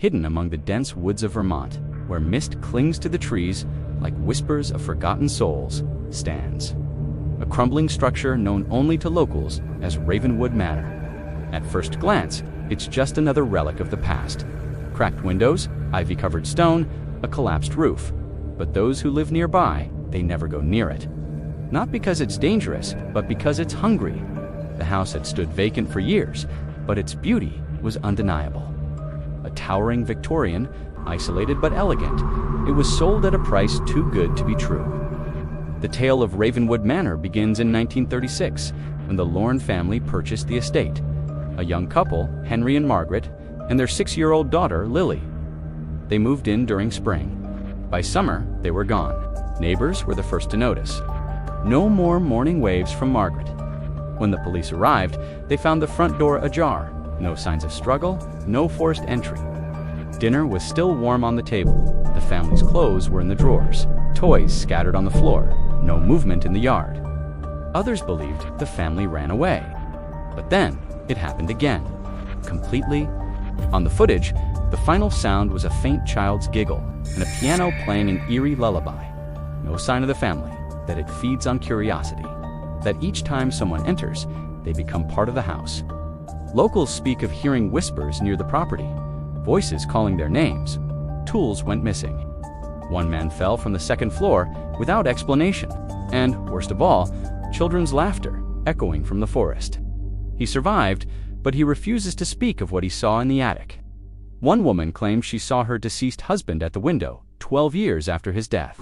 hidden among the dense woods of Vermont, where mist clings to the trees like whispers of forgotten souls, stands a crumbling structure known only to locals as Ravenwood Manor. At first glance, it's just another relic of the past. Cracked windows, ivy-covered stone, a collapsed roof. But those who live nearby, they never go near it. Not because it's dangerous, but because it's hungry. The house had stood vacant for years, but its beauty was undeniable. A towering Victorian, isolated but elegant, it was sold at a price too good to be true. The tale of Ravenwood Manor begins in 1936, when the Lorne family purchased the estate. A young couple, Henry and Margaret, and their 6-year-old daughter, Lily. They moved in during spring. By summer, they were gone. Neighbors were the first to notice. No more morning waves from Margaret. When the police arrived, they found the front door ajar. No signs of struggle, no forced entry. Dinner was still warm on the table. The family's clothes were in the drawers. Toys scattered on the floor. No movement in the yard. Others believed the family ran away. But then, it happened again. Completely. On the footage, the final sound was a faint child's giggle and a piano playing an eerie lullaby. No sign of the family, that it feeds on curiosity, that each time someone enters, they become part of the house. Locals speak of hearing whispers near the property, voices calling their names. Tools went missing. One man fell from the second floor without explanation, and, worst of all, children's laughter echoing from the forest. He survived, but he refuses to speak of what he saw in the attic. One woman claims she saw her deceased husband at the window 12 years after his death.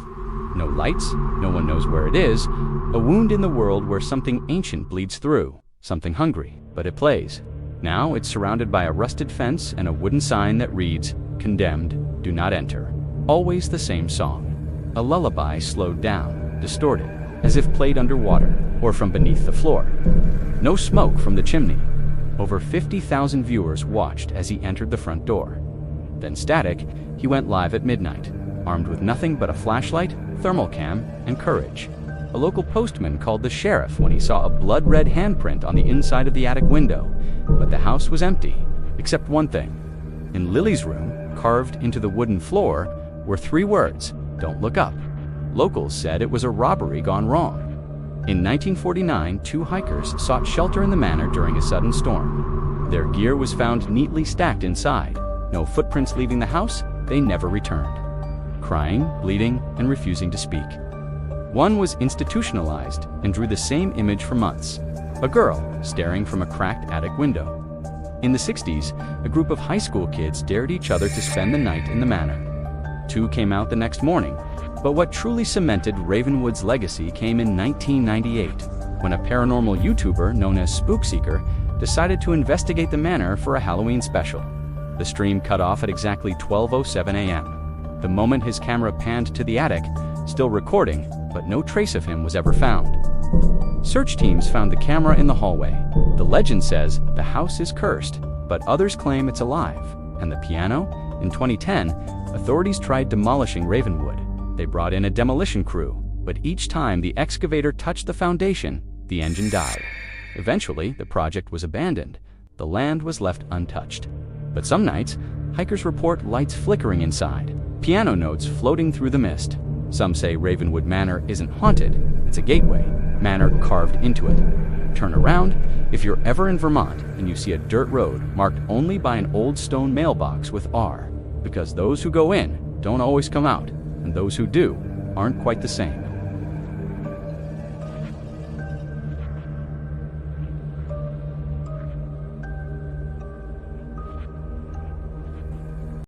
No lights, no one knows where it is, a wound in the world where something ancient bleeds through, something hungry, but it plays. Now it's surrounded by a rusted fence and a wooden sign that reads, "Condemned, do not enter." Always the same song. A lullaby slowed down, distorted, as if played underwater or from beneath the floor. No smoke from the chimney. Over 50,000 viewers watched as he entered the front door. Then static, he went live at midnight, armed with nothing but a flashlight, thermal cam, and courage. A local postman called the sheriff when he saw a blood-red handprint on the inside of the attic window, but the house was empty, except one thing. In Lily's room, carved into the wooden floor, were 3 words, "Don't look up." Locals said it was a robbery gone wrong. In 1949, 2 hikers sought shelter in the manor during a sudden storm. Their gear was found neatly stacked inside. No footprints leaving the house, they never returned. Crying, bleeding, and refusing to speak. One was institutionalized and drew the same image for months. A girl staring from a cracked attic window. In the 60s, a group of high school kids dared each other to spend the night in the manor. 2 came out the next morning, but what truly cemented Ravenwood's legacy came in 1998, when a paranormal YouTuber known as Spookseeker decided to investigate the manor for a Halloween special. The stream cut off at exactly 12:07 a.m. The moment his camera panned to the attic, still recording, but no trace of him was ever found. Search teams found the camera in the hallway. The legend says the house is cursed, but others claim it's alive. And the piano? In 2010, authorities tried demolishing Ravenwood. They brought in a demolition crew, but each time the excavator touched the foundation, the engine died. Eventually, the project was abandoned. The land was left untouched. But some nights, hikers report lights flickering inside, piano notes floating through the mist. Some say Ravenwood Manor isn't haunted, it's a gateway, manor carved into it. Turn around if you're ever in Vermont and you see a dirt road marked only by an old stone mailbox with R, because those who go in don't always come out, and those who do aren't quite the same.